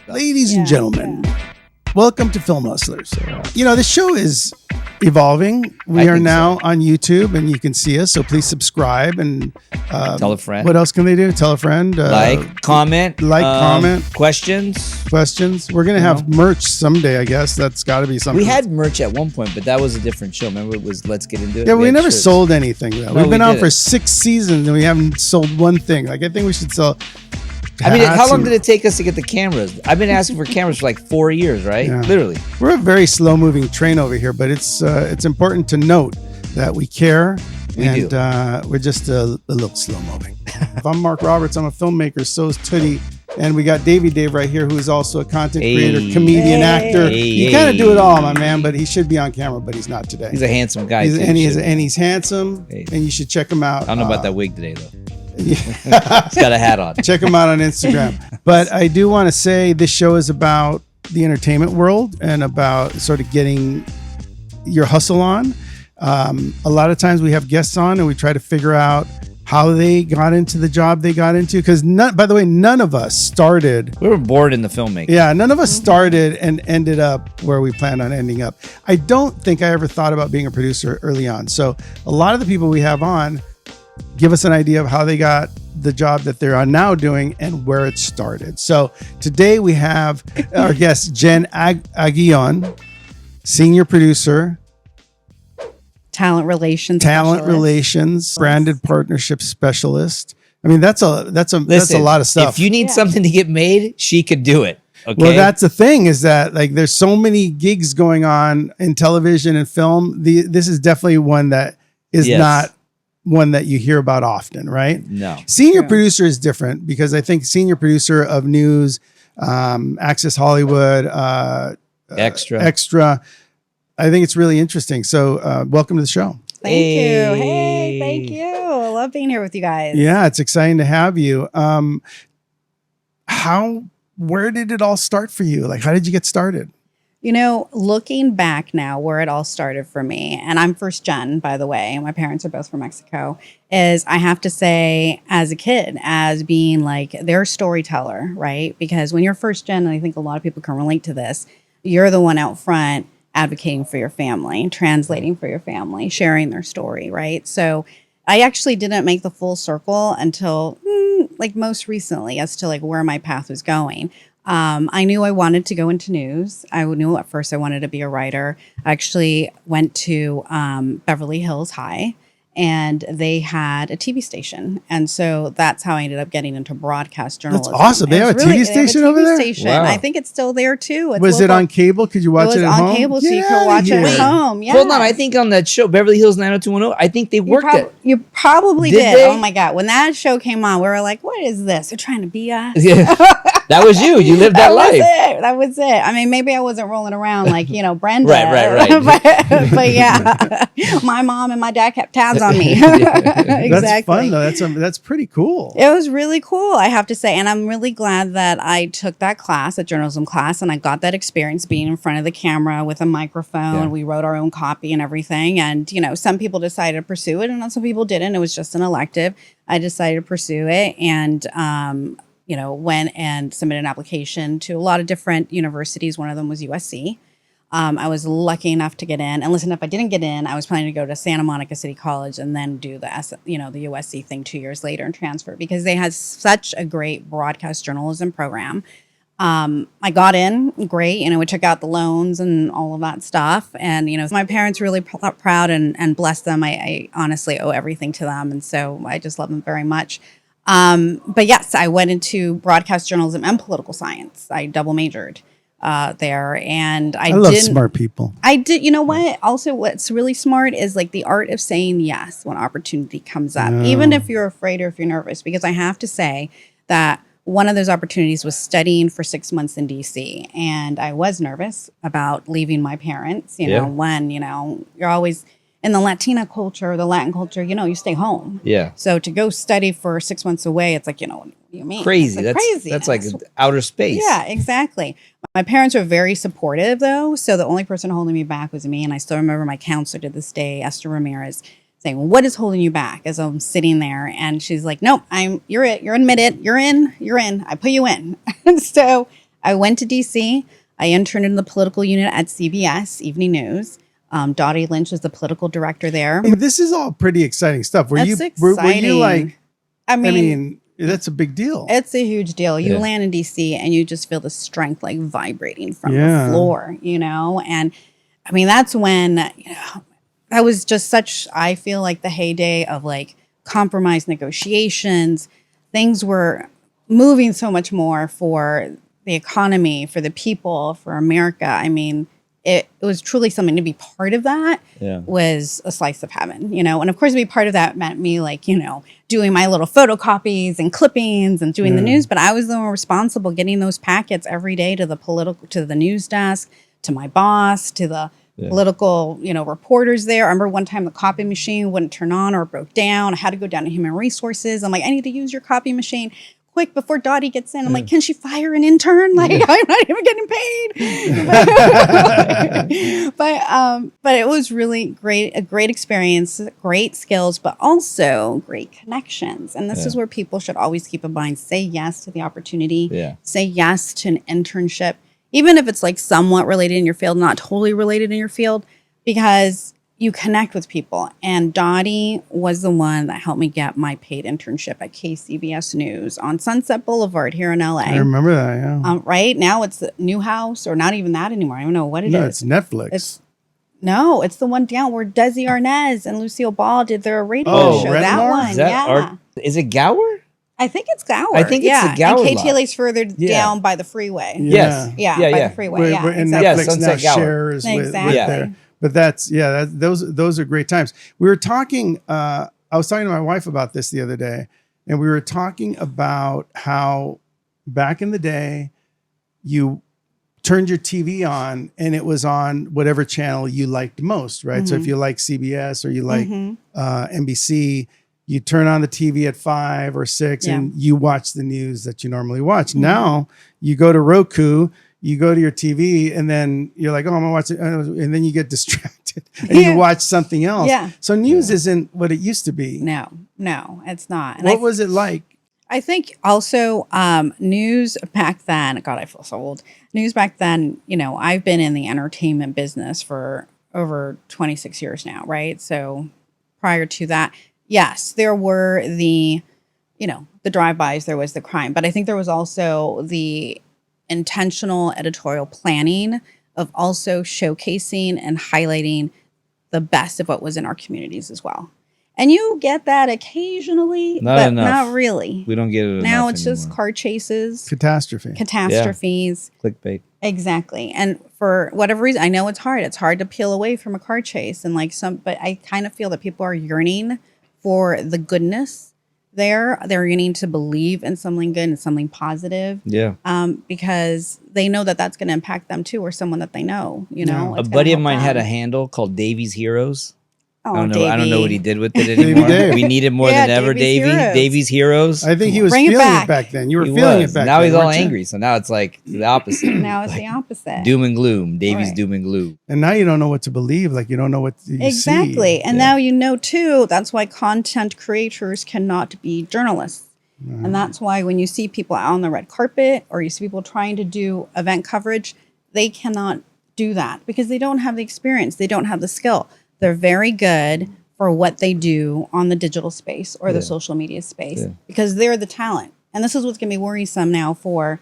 Ladies and gentlemen, welcome to Film Hustlers. You know, the show is evolving. We are now on YouTube and you can see us. So please subscribe and tell a friend. What else can they do? Tell a friend. Comment. Comment. Questions. We're going to have merch someday, I guess. That's got to be something. We had merch at one point, but that was a different show. Remember, it was Let's Get Into It. Yeah, we never sold anything, though. No, We've been on for 6 seasons and we haven't sold one thing. Like, I think we should sell. I mean, how long did it take us to get the cameras? I've been asking for cameras for like 4 years, right? Yeah. Literally. We're a very slow-moving train over here, but it's important to note that we care, we're just a little slow-moving. If I'm Mark Roberts, I'm a filmmaker, so is Tootie, and we got Dave right here, who is also a content creator, comedian, actor. You kind of do it all, my man, but he should be on camera, but he's not today. He's a handsome guy, he's handsome, and you should check him out. I don't know about that wig today, though. He's got a hat on. Check him out on Instagram. But I do want to say this show is about the entertainment world and about sort of getting your hustle on. A lot of times we have guests on and we try to figure out how they got into the job they got into. Because by the way, none of us started. We were born in the filmmaking. Yeah, none of us started and ended up where we planned on ending up. I don't think I ever thought about being a producer early on. So a lot of the people we have on give us an idea of how they got the job that they're on now doing and where it started. So today we have our guest, Jen Aguillon, senior producer, talent relations, branded partnership specialist. I mean, that's a lot of stuff. If you need something to get made, she could do it. Okay. Well, that's the thing, is that like there's so many gigs going on in television and film. This is definitely one that is not one that you hear about often, right? No. Senior producer is different because I think senior producer of news, Access Hollywood, Extra. I think it's really interesting. So welcome to the show. Thank you. Hey, thank you. I love being here with you guys. Yeah, it's exciting to have you. Where did it all start for you? Like, how did you get started? You know, looking back now, where it all started for me, and I'm first gen, by the way, my parents are both from Mexico, is I have to say, as a kid, as being like their storyteller, right? Because when you're first gen, and I think a lot of people can relate to this, you're the one out front advocating for your family, translating for your family, sharing their story, right? So I actually didn't make the full circle until like most recently as to like where my path was going. I knew I wanted to go into news. I knew at first I wanted to be a writer. I actually went to Beverly Hills High, and they had a TV station. And so that's how I ended up getting into broadcast journalism. That's awesome. They have a TV station over there? Wow. I think it's still there too. Was it on cable? Could you watch it at home? It was on cable, so you could watch it at home. Yeah. Hold on. I think on that show, Beverly Hills 90210, I think they worked it. You probably did. Oh my God. When that show came on, we were like, what is this? They're trying to be us. Yeah. That was you. You lived that life. That was it. I mean, maybe I wasn't rolling around like, Brenda. Right. but yeah, my mom and my dad kept tabs on me. Exactly. That's fun, though. That's pretty cool. It was really cool, I have to say. And I'm really glad that I took that class, a journalism class, and I got that experience being in front of the camera with a microphone. Yeah. We wrote our own copy and everything. And, some people decided to pursue it and some people didn't. It was just an elective. I decided to pursue it and, went and submitted an application to a lot of different universities. One of them was USC. I was lucky enough to get in. And listen, if I didn't get in, I was planning to go to Santa Monica City College and then do the USC thing 2 years later and transfer because they had such a great broadcast journalism program. I got in, great. We took out the loans and all of that stuff. And, my parents really proud and bless them. I honestly owe everything to them. And so I just love them very much. But yes, I went into broadcast journalism and political science. I double majored there, and I love smart people. I did. You know what? Also, what's really smart is like the art of saying yes when opportunity comes up, even if you're afraid or if you're nervous. Because I have to say that one of those opportunities was studying for 6 months in DC, and I was nervous about leaving my parents. When you're always in the Latina culture, the Latin culture, you stay home. Yeah. So to go study for 6 months away, it's like, what do you mean? Crazy. That's like outer space. Yeah, exactly. My parents are very supportive, though. So the only person holding me back was me. And I still remember my counselor to this day, Esther Ramirez, saying, well, what is holding you back? As I'm sitting there. And she's like, nope, you're admitted. You're in. I put you in. And so I went to DC. I interned in the political unit at CBS Evening News. Dottie Lynch was the political director there. Hey, this is all pretty exciting stuff. Were you like, I mean, that's a big deal. It's a huge deal. You land in DC and you just feel the strength like vibrating from the floor, you know? And I mean, that's when, that was just such, I feel like the heyday of like compromise negotiations. Things were moving so much more for the economy, for the people, for America. I mean, it was truly something to be part of that was a slice of heaven, you know? And of course, to be part of that meant me like, doing my little photocopies and clippings and doing the news, but I was the one responsible getting those packets every day to the news desk, to my boss, to the political, reporters there. I remember one time the copy machine wouldn't turn on or broke down. I had to go down to human resources. I'm like, I need to use your copy machine quick before Dottie gets in. I'm like, can she fire an intern? Like, I'm not even getting paid. But it was really great, a great experience, great skills, but also great connections. And this is where people should always keep in mind, say yes to the opportunity, say yes to an internship, even if it's like somewhat related in your field, not totally related in your field, because you connect with people. And Dottie was the one that helped me get my paid internship at KCBS News on Sunset Boulevard here in LA. I remember that, yeah. Right now it's the Newhouse, or not even that anymore. I don't know what it is. No, it's Netflix. It's the one down where Desi Arnaz and Lucille Ball did their radio show. That one, Is it Gower? I think it's Gower. I think it's the Gower and KTLA's further down by the freeway. Yes. By the freeway. And Netflix now shares with there. But those are great times. We were talking, I was talking to my wife about this the other day, and we were talking about how back in the day, you turned your TV on and it was on whatever channel you liked most, right? So if you like CBS or you like NBC, you turn on the TV at 5 or 6 and you watch the news that you normally watch. Now you go to Roku, you go to your TV, and then you're like, oh, I'm gonna watch it. And then you get distracted and you watch something else. Yeah. So news isn't what it used to be. No, it's not. And what was it like? I think also news back then, God, I feel so old. News back then, I've been in the entertainment business for over 26 years now, right? So prior to that, yes, there were the drive-bys, there was the crime, but I think there was also the intentional editorial planning of also showcasing and highlighting the best of what was in our communities as well. And you get that occasionally, but not really. We don't get it now. It's anymore. Just car chases, catastrophes, clickbait. Exactly. And for whatever reason, I know it's hard. It's hard to peel away from a car chase, and but I kind of feel that people are yearning for the goodness there. They're yearning to believe in something good and something positive. Yeah. Because they know that that's going to impact them too, or someone that they know. A buddy of mine had a handle called Davy's Heroes. Oh, I don't know what he did with it anymore. We need it more than ever, Davy's Heroes. I think he was feeling it back then. You were feeling it back then. Now he's all angry. So now it's like the opposite. Now it's the opposite. Doom and gloom. Davy's doom and gloom. And now you don't know what to believe. Like you don't know what you see. And now you know too. That's why content creators cannot be journalists. And that's why when you see people out on the red carpet or you see people trying to do event coverage, they cannot do that because they don't have the experience. They don't have the skill. They're very good for what they do on the digital space or the social media space because they're the talent. And this is what's going to be worrisome now for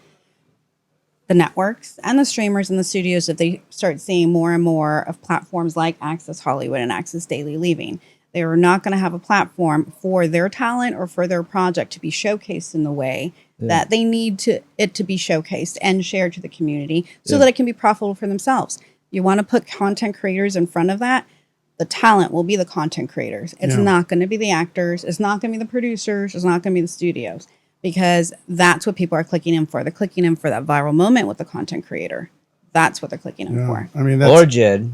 the networks and the streamers and the studios if they start seeing more and more of platforms like Access Hollywood and Access Daily leaving. They are not going to have a platform for their talent or for their project to be showcased in the way that they need it to be showcased and shared to the community so that it can be profitable for themselves. You want to put content creators in front of that. The talent will be the content creators. It's not going to be the actors. It's not going to be the producers. It's not going to be the studios because that's what people are clicking in for. They're clicking in for that viral moment with the content creator. That's what they're clicking in for. I mean, or Jed,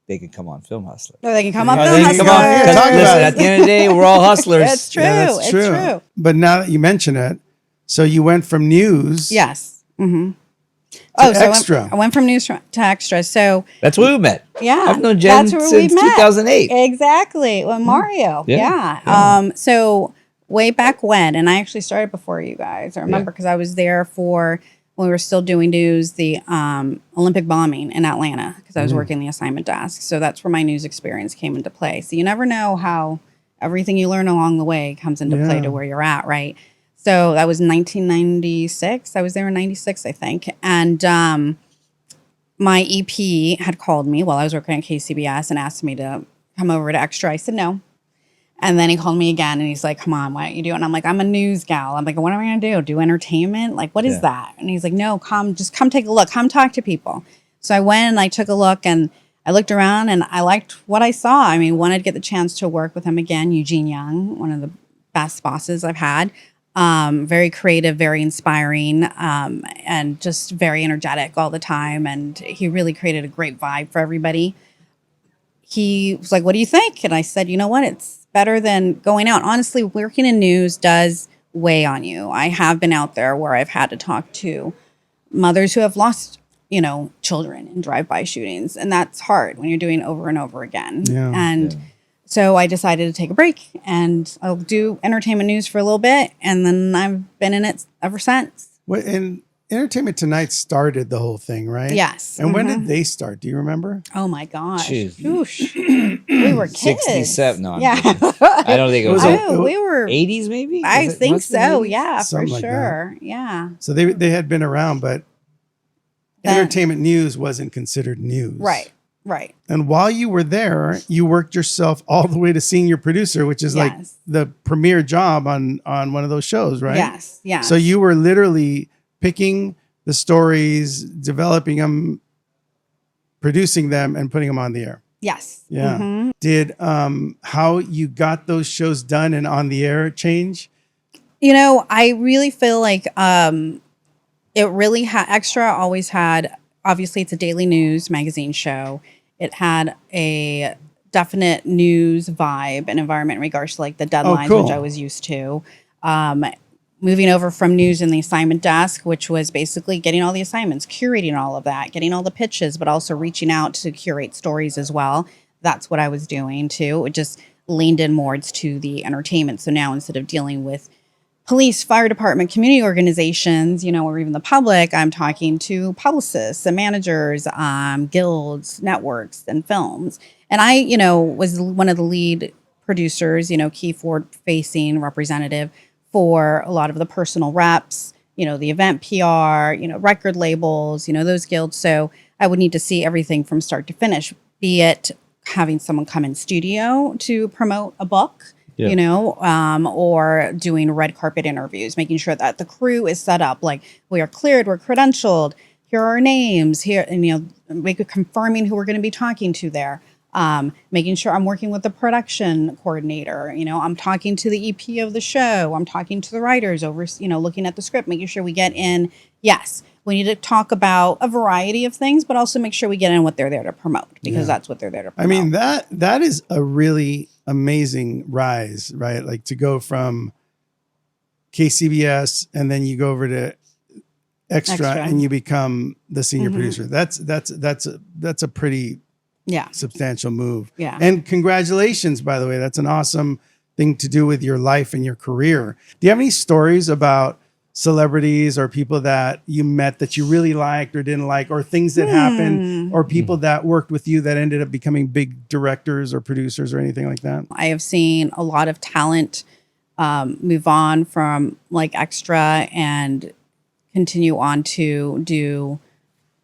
they can come on Film Hustler. Or they can come on Film Hustler. At the end of the day, we're all hustlers. That's true. It's true. But now that you mention it, so you went from news. Yes. Mm-hmm. Extra. I went from news to extra. So that's where we met. Yeah. I've known Jen since 2008. Exactly. Well, Mario. Yeah. So way back when, and I actually started before you guys. I remember because I was there for when we were still doing news, the Olympic bombing in Atlanta, because I was working the assignment desk. So that's where my news experience came into play. So you never know how everything you learn along the way comes into play to where you're at, right? So that was 1996. I was there in 96, I think. And my EP had called me while I was working at KCBS and asked me to come over to Extra. I said no. And then he called me again and he's like, come on, why don't you do it? And I'm like, I'm a news gal. I'm like, what am I going to do? Do entertainment? Like, what is that? And he's like, no, just come take a look. Come talk to people. So I went and I took a look and I looked around and I liked what I saw. I mean, wanted to get the chance to work with him again. Eugene Young, one of the best bosses I've had. Very creative, very inspiring, and just very energetic all the time. And he really created a great vibe for everybody. He was like, what do you think? And I said, you know what? It's better than going out. Honestly, working in news does weigh on you. I have been out there where I've had to talk to mothers who have lost, children in drive-by shootings. And that's hard when you're doing over and over again. So I decided to take a break and I'll do entertainment news for a little bit. And then I've been in it ever since. And Entertainment Tonight started the whole thing, right? Yes. And when did they start? Do you remember? Oh my gosh. Oosh. We were kids. 67. No, yeah. I don't think it was. We were 80s maybe? I think so. Yeah, something for like sure. That. Yeah. So they had been around, but entertainment news wasn't considered news. Right. Right. And while you were there, you worked yourself all the way to senior producer, which is like the premier job on one of those shows, right? Yes. Yeah. So you were literally picking the stories, developing them, producing them, and putting them on the air. Yes. Yeah. Mm-hmm. Did how you got those shows done and on the air change? I really feel like it really had Extra always had, obviously it's a daily news magazine show. It had a definite news vibe and environment in regards to like the deadlines, which I was used to. Moving over from news in the assignment desk, which was basically getting all the assignments, curating all of that, getting all the pitches, but also reaching out to curate stories as well. That's what I was doing too. It just leaned in more to the entertainment. So now instead of dealing with police, fire department, community organizations, or even the public, I'm talking to publicists and managers, guilds, networks, and films. And I, was one of the lead producers, key forward-facing representative for a lot of the personal reps, the event PR, record labels, those guilds. So I would need to see everything from start to finish, be it having someone come in studio to promote a book, or doing red carpet interviews, making sure that the crew is set up, like we are cleared, we're credentialed, here are our names, here, and, confirming who we're going to be talking to there. Making sure I'm working with the production coordinator, I'm talking to the EP of the show. I'm talking to the writers over, looking at the script, making sure we get in. Yes, we need to talk about a variety of things, but also make sure we get in what they're there to promote because that's what they're there to promote. I mean, that is a really amazing rise, right? Like to go from KCBS and then you go over to Extra. And you become the senior producer. That's a pretty substantial move. Yeah. And congratulations, by the way. That's an awesome thing to do with your life and your career. Do you have any stories about celebrities or people that you met that you really liked or didn't like, or things that happened, or people that worked with you that ended up becoming big directors or producers or anything like that? I have seen a lot of talent move on from like Extra and continue on to do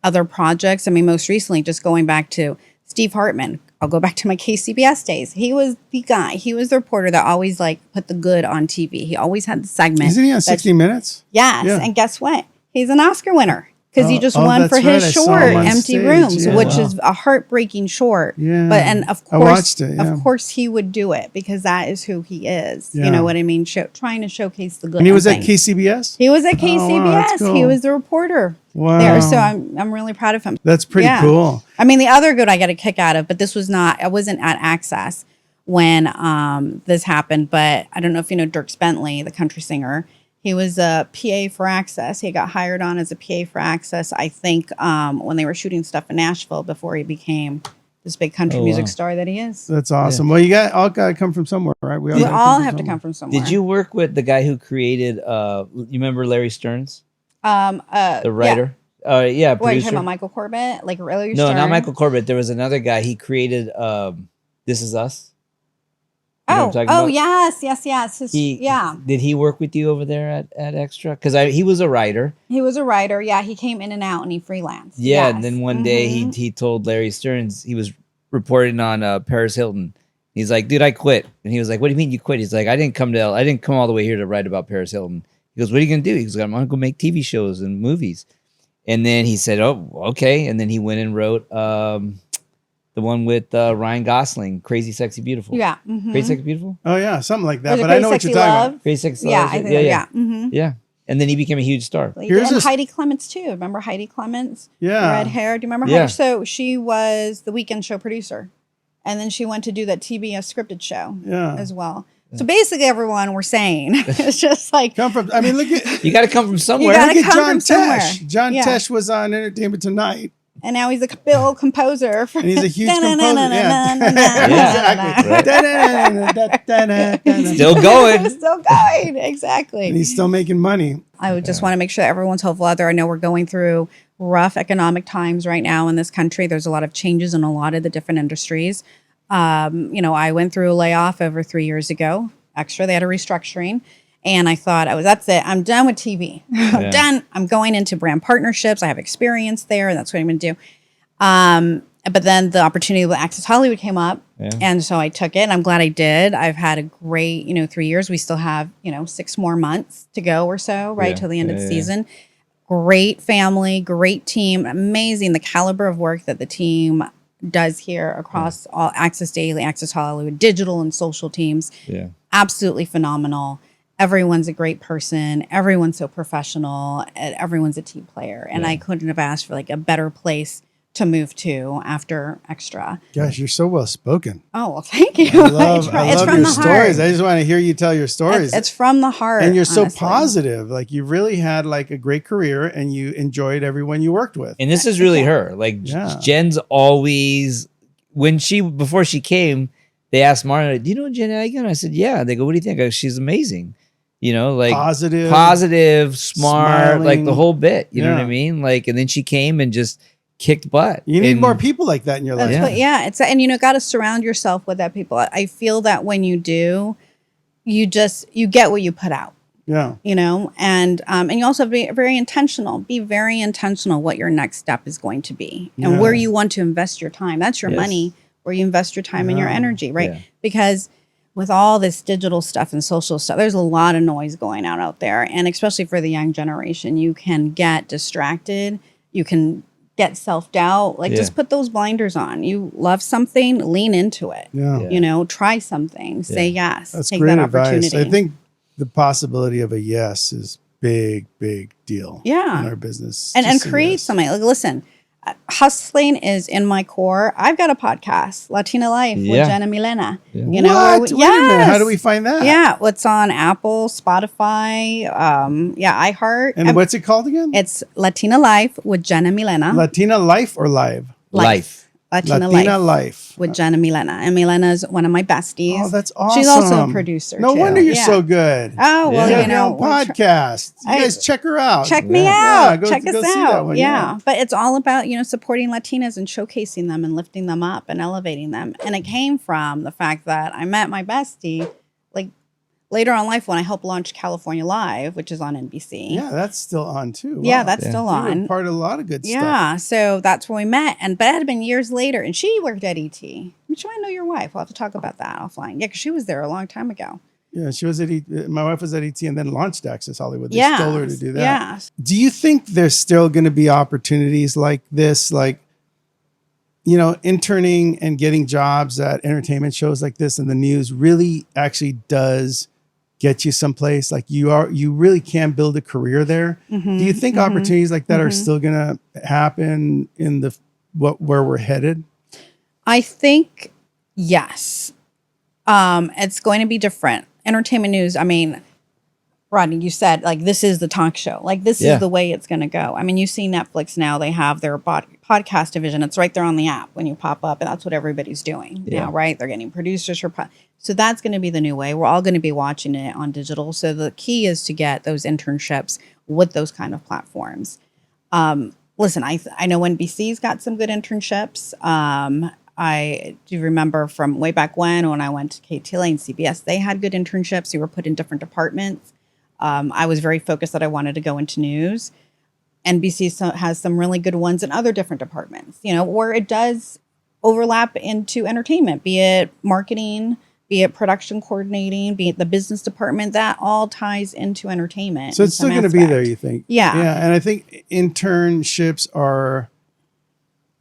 other projects. I mean, most recently, just going back to Steve Hartman. I'll go back to my KCBS days. He was the guy. He was the reporter that always put the good on TV. He always had the segment. Isn't he on 60 Minutes? Yes. Yeah. And guess what? He's an Oscar winner because he just won for his short Empty Rooms, which is a heartbreaking short. Yeah. But and of course, I watched it, of course he would do it because that is who he is. Yeah. You know what I mean? Trying to showcase the good. And he was at KCBS? He was at KCBS. Oh, wow, that's cool. He was the reporter. Wow. There. So I'm really proud of him. That's pretty cool. I mean, the other good I got a kick out of, but this was I wasn't at Access when this happened, but I don't know if you know Dierks Bentley, the country singer. He was a PA for Access. He got hired on as a PA for Access, I think, when they were shooting stuff in Nashville before he became this big country music star that he is. That's awesome. Yeah. Well, all got to come from somewhere, right? We all have to come from somewhere. Did you work with the guy who created, you remember Larry Stearns? The writer. Yeah. Yeah, What, you're talking producer. about Michael Corbett? Like earlier? No, not Michael Corbett. There was another guy. He created This Is Us. You know what I'm talking about? Yes. Did he work with you over there at Extra? Because he was a writer. He was a writer. Yeah, he came in and out and he freelanced. Yeah, yes. And then one day he told Larry Stearns, he was reporting on Paris Hilton. He's like, dude, I quit. And he was like, what do you mean you quit? He's like, I didn't come all the way here to write about Paris Hilton. He goes, what are you gonna do? He goes, I'm gonna go make TV shows and movies. And then he said, oh, okay. And then he went and wrote the one with Ryan Gosling, Crazy Sexy Beautiful. Yeah. Crazy Sexy Beautiful? Oh yeah, something like that. Was it But I know what you're talking about. Crazy Sexy Yeah, Love. I think yeah. Yeah. And then he became a huge star. And Heidi Clements too. Remember Heidi Clements? Yeah. Red hair. Do you remember Heidi? So she was the weekend show producer. And then she went to do that TBS scripted show as well. So basically, everyone we're saying it's just like come from. I mean, look at you got to come from somewhere. Look at John Tesh. John Tesh was on Entertainment Tonight, and now he's a bill composer. And he's a huge composer. Still going. Still going. Exactly. And he's still making money. I would just want to make sure that everyone's hopeful out there. I know we're going through rough economic times right now in this country. There's a lot of changes in a lot of the different industries. I went through a layoff over 3 years ago. Extra, they had a restructuring. And I thought, that's it. I'm done with TV. I'm done. I'm going into brand partnerships. I have experience there. And that's what I'm going to do. But then the opportunity with Access Hollywood came up. Yeah. And so I took it. And I'm glad I did. I've had a great, 3 years. We still have, 6 more months to go or so, right, till the end of the season. Great family, great team. Amazing the caliber of work that the team does here across all Access Daily, Access Hollywood, digital and social teams. Yeah. Absolutely phenomenal. Everyone's a great person. Everyone's so professional. And everyone's a team player. And I couldn't have asked for like a better place to move to after Extra. Gosh, you're so well spoken. Oh, well, thank you. I love your stories. I just want to hear you tell your stories. It's from the heart. And you're so positive. Like you really had like a great career and you enjoyed everyone you worked with. And this is really her. Like Jen's always, before she came, they asked Martin, do you know Jen Aguillon? I said, yeah. They go, what do you think? I go, she's amazing. Like positive, smart, smiling. Like the whole bit. You know what I mean? Like, and then she came and just kicked butt. You need more people like that in your life. Got to surround yourself with that people. I feel that when you do, you get what you put out. Yeah. And you also have to be very intentional. Be very intentional what your next step is going to be and where you want to invest your time. That's your money, where you invest your time and your energy, right? Yeah. Because with all this digital stuff and social stuff, there's a lot of noise going on out there. And especially for the young generation, you can get distracted. You can get self-doubt. Just put those blinders on. You love something, lean into it. Yeah. Try something. Say yes. That's take great that advice. opportunity. I think the possibility of a yes is big deal in our business. And create something. Like, listen, hustling is in my core. I've got a podcast, Latina Life with Jen and Milena. Yeah. What? Wait a minute. How do we find that? Yeah, it's on Apple, Spotify, iHeart. And what's it called again? It's Latina Life with Jen and Milena. Latina Life or Live? Life. Latina Life with Jen and Milena. And Milena's one of my besties. Oh, that's awesome. She's also a producer. No wonder you're so good. Oh, well, podcast. You guys check her out. Check me out. Go, check go us see out. That one. Yeah. But it's all about, supporting Latinas and showcasing them and lifting them up and elevating them. And it came from the fact that I met my bestie later on in life when I helped launch California Live, which is on NBC. Yeah, that's still on too. Wow. Yeah, that's still on. You were part of a lot of good stuff. Yeah, so that's where we met. But it had been years later, and she worked at ET. I'm sure I know your wife. We'll have to talk about that offline. Yeah, because she was there a long time ago. Yeah, she was at ET. My wife was at ET and then launched Access Hollywood. They stole her to do that. Yeah. Do you think there's still going to be opportunities like this, interning and getting jobs at entertainment shows like this and the news really actually does get you someplace? Like you really can build a career there. Mm-hmm, do you think opportunities like that are still going to happen in where we're headed? I think yes. It's going to be different. Entertainment news. I mean, Rodney, you said this is the talk show. This is the way it's going to go. I mean, you see Netflix now, they have their podcast division. It's right there on the app when you pop up, and that's what everybody's doing now, right? They're getting producers for so that's going to be the new way. We're all going to be watching it on digital. So the key is to get those internships with those kind of platforms. Listen, I know NBC's got some good internships. I do remember from way back when I went to KTLA and CBS, they had good internships. You were put in different departments. I was very focused that I wanted to go into news. NBC has some really good ones in other different departments, where it does overlap into entertainment, be it marketing, be it production coordinating, be it the business department. That all ties into entertainment. So it's still going to be there, you think? Yeah. Yeah. And I think internships are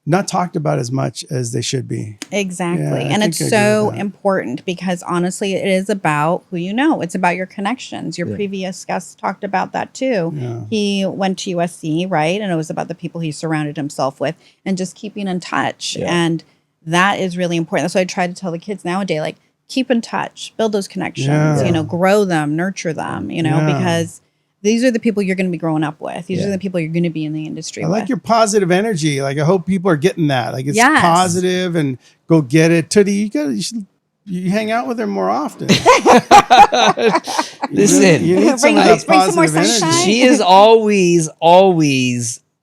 not talked about as much as they should be. Exactly. Yeah, and it's so important because honestly, it is about who you know. It's about your connections. Your previous guest talked about that too. Yeah. He went to USC, right? And it was about the people he surrounded himself with and just keeping in touch. Yeah. And that is really important. That's what I try to tell the kids nowadays, like, keep in touch, build those connections, grow them, nurture them, because these are the people you're going to be growing up with. These are the people you're going to be in the industry with. I like your positive energy. Like, I hope people are getting that. Like, it's positive and go get it. Tootie, you hang out with her more often. Listen, you need some of that positive energy. She is always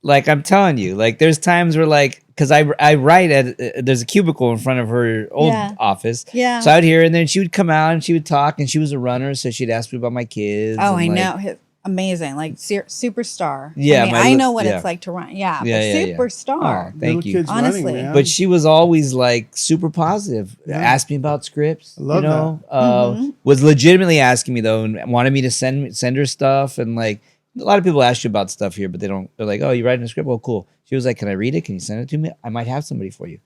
like, I'm telling you, like, there's times where, like, because I write at there's a cubicle in front of her old office. Yeah. So I'd hear her, and then she would come out and she would talk, and she was a runner, so she'd ask me about my kids. Oh, and, I know. Amazing, like superstar. Yeah, I know what it's like to run. Yeah, superstar. Oh, thank you. Honestly, running, but she was always like super positive. Asked me about scripts. I love that. Was legitimately asking me though, and wanted me to send her stuff. And like a lot of people ask you about stuff here, but they're like, "Oh, you writing a script? Well, cool." She was like, "Can I read it? Can you send it to me? I might have somebody for you."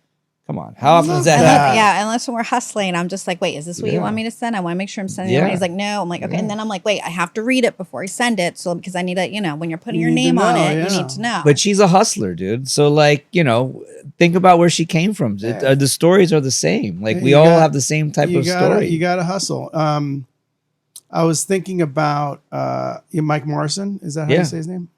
Come on. How often does that happen? Yeah, unless when we're hustling, I'm just like, wait, is this what you want me to send? I want to make sure I'm sending it right. He's like, no. I'm like, okay. And then I'm like, wait, I have to read it before I send it. So because I need to, when you're putting your name on it, you need to know. But she's a hustler, dude. So like, think about where she came from. The stories are the same. Like we all have the same type of story. You got to hustle. I was thinking about Mike Morrison. Is that how you say his name?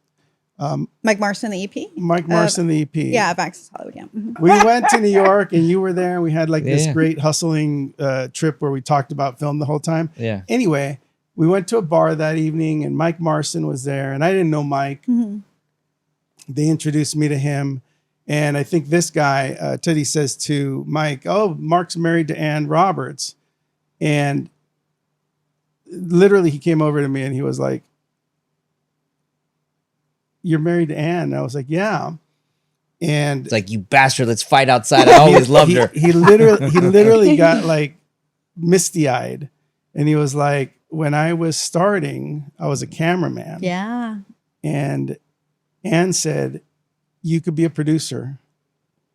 Mike Morrison, the EP? Mike Morrison, the EP. Yeah, of Access Hollywood, yeah. We went to New York and you were there and we had like this great hustling trip where we talked about film the whole time. Yeah. Anyway, we went to a bar that evening and Mike Morrison was there and I didn't know Mike. Mm-hmm. They introduced me to him. And I think this guy, Teddy, says to Mike, "Oh, Mark's married to Ann Roberts." And literally he came over to me and he was like, "You're married to Ann?" And I was like, "Yeah." And it's like, "You bastard, let's fight outside." I always loved her. He literally got like misty eyed. And he was like, "When I was starting, I was a cameraman." Yeah. And Ann said, "You could be a producer.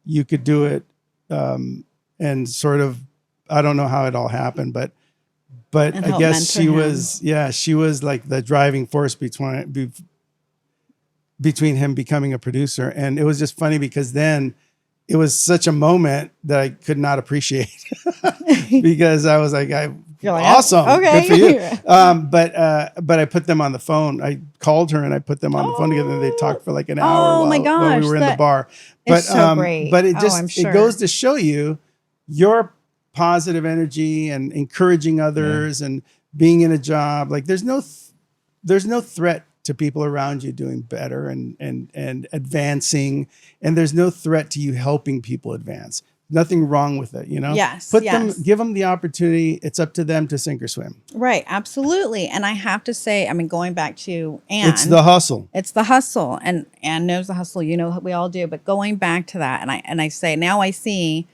You could do it." And sort of, I don't know how it all happened, but I guess she was like the driving force between him becoming a producer. And it was just funny because then it was such a moment that I could not appreciate because I was like, awesome. Okay. Good for you. But I put them on the phone. I called her and I put them on the phone together and they talked for like an hour while we were in the bar. But, so great. But it goes to show you your positive energy and encouraging others and being in a job. Like there's no threat to people around you doing better and advancing. And there's no threat to you helping people advance. Nothing wrong with it, Yes. Give them the opportunity. It's up to them to sink or swim. Right. Absolutely. And I have to say, going back to Ann. It's the hustle. It's the hustle. And Ann knows the hustle. We all do. But going back to that, and I say, now I see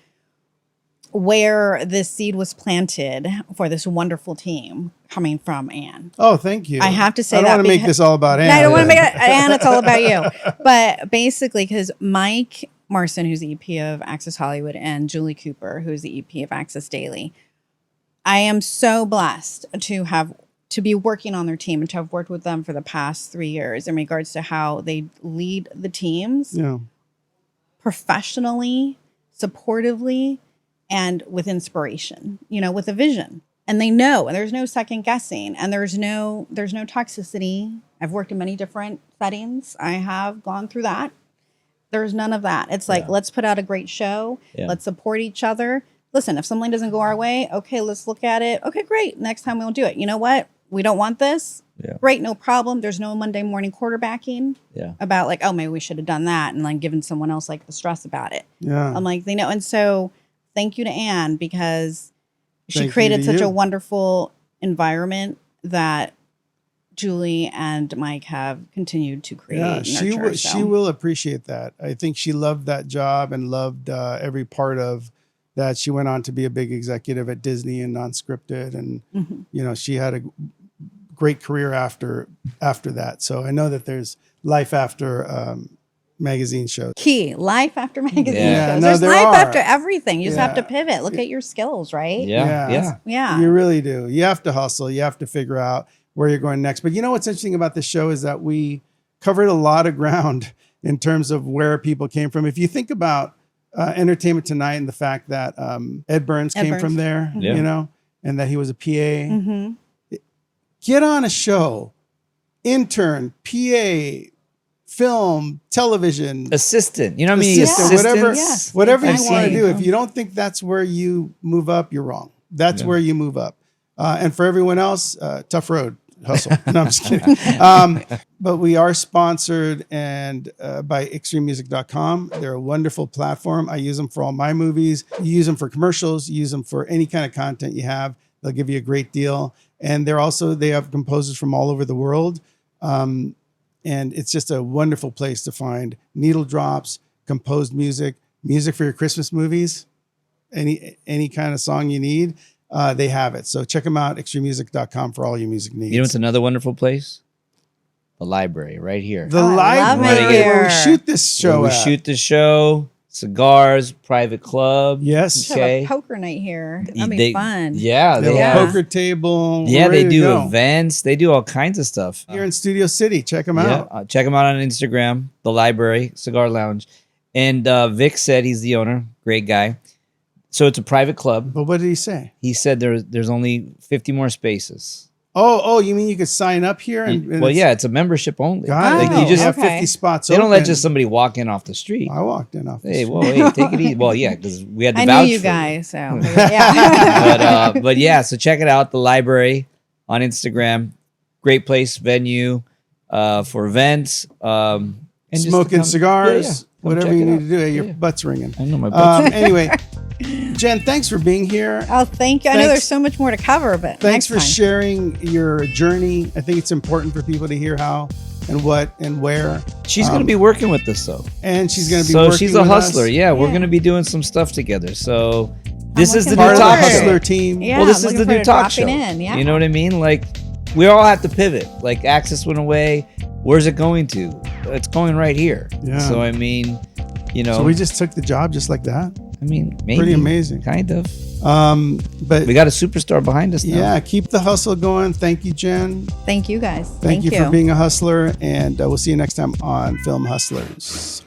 where this seed was planted for this wonderful team coming from Ann. Oh, thank you. I have to say I don't want to make this all about Ann. No, I don't want to make it Ann. It's all about you. But basically, because Mike Morrison, who's the EP of Access Hollywood, and Julie Cooper, who's the EP of Access Daily, I am so blessed to be working on their team and to have worked with them for the past 3 years in regards to how they lead the teams professionally, supportively, and with inspiration, with a vision. And they know, and there's no second guessing, and there's no toxicity. I've worked in many different settings. I have gone through that. There's none of that. It's like, let's put out a great show. Yeah. Let's support each other. Listen, if something doesn't go our way, okay, let's look at it. Okay, great. Next time we won't do it. You know what? We don't want this. Yeah. Great, no problem. There's no Monday morning quarterbacking Yeah. about like, oh, maybe we should have done that and like given someone else like the stress about it. Yeah. I'm like, they know. And so thank you to Anne because she Thank you created to such you. a wonderful environment that Julie and Mike have continued to create. Yeah, and she nurture, will. so. She will appreciate that. I think she loved that job and loved every part of that. She went on to be a big executive at Disney and non-scripted, and you know, she had a great career after that. So I know that there's life after magazine shows. Key life after magazine Yeah. shows. No, There's there life are. after everything. You just have to Yeah. pivot. Look at your skills, right? Yeah. Yeah. You really do. You have to hustle. You have to figure out where you're going next. But you know what's interesting about this show is that we covered a lot of ground in terms of where people came from. If you think about Entertainment Tonight and the fact that Ed Burns came from there, Yeah. you know, and that he was a PA. Mm-hmm. Get on a show, intern, PA, film, television, Assistant. You know what I mean? assistant, Assistants. Yes. whatever you Exactly. want to do. If you don't think that's where you move up, you're wrong. That's Yeah. where you move up. And for everyone else, tough road, hustle. No, I'm just kidding. But we are sponsored and by extrememusic.com. They're a wonderful platform. I use them for all my movies. You use them for commercials. You use them for any kind of content you have. They'll give you a great deal. And they have composers from all over the world. And it's just a wonderful place to find needle drops, composed music for your Christmas movies, any kind of song you need. They have it. So check them out, extrememusic.com for all your music needs. You know what's another wonderful place? The library right here. The Oh, I love library it where we here. shoot this show Where we at. shoot the show, cigars, private club. Yes. Should have a poker night here. That'd be fun. Yeah, They they have a have. poker table. Yeah, We're they ready to do go. events. They do all kinds of stuff. Here in Studio City. Check them out. Check them out on Instagram, the Library Cigar Lounge. And Vic said he's the owner, great guy. So it's a private club. But what did he say? He said there's only 50 more spaces. Oh, you mean you could sign up here? And Well, yeah, it's a membership only. God, Like, Oh, you just have okay. 50 spots they open. don't let just somebody walk in off the street. I walked in off the Hey, street. whoa, hey, take it easy. Well, yeah, because we had to I vouch knew you for guys, so yeah. but yeah, so check it out, the Library on Instagram. Great place, venue for events. And just to Smoking come- cigars, Yeah, yeah. Come whatever check you it need out. to do. Hey, your Yeah. butt's ringing. I know my butt. Anyway, Jen, thanks for being here. Oh, thank you. I know Thanks. there's so much more to cover, but Thanks next for time. sharing your journey. I think it's important for people to hear how and what and where. She's going to be working with us, though. And she's going to be So working she's a with hustler. us. Yeah, we're Yeah. going to be doing some stuff together. So this is the looking new Part of the talk forward. show. hustler team. Yeah, Well, this I'm is the looking new forward to talk show. dropping in, yeah. You know what I mean? Like, we all have to pivot. Like, Access went away. Where's it going to? It's going right here. Yeah. So, I mean, you know, So we just took the job just like that. I mean, maybe. Pretty amazing. Kind of. But We got a superstar behind us now. yeah, keep the hustle going. Thank you, Jen. Thank you guys. Thank you for being a hustler. And we'll see you next time on Film Hustlers.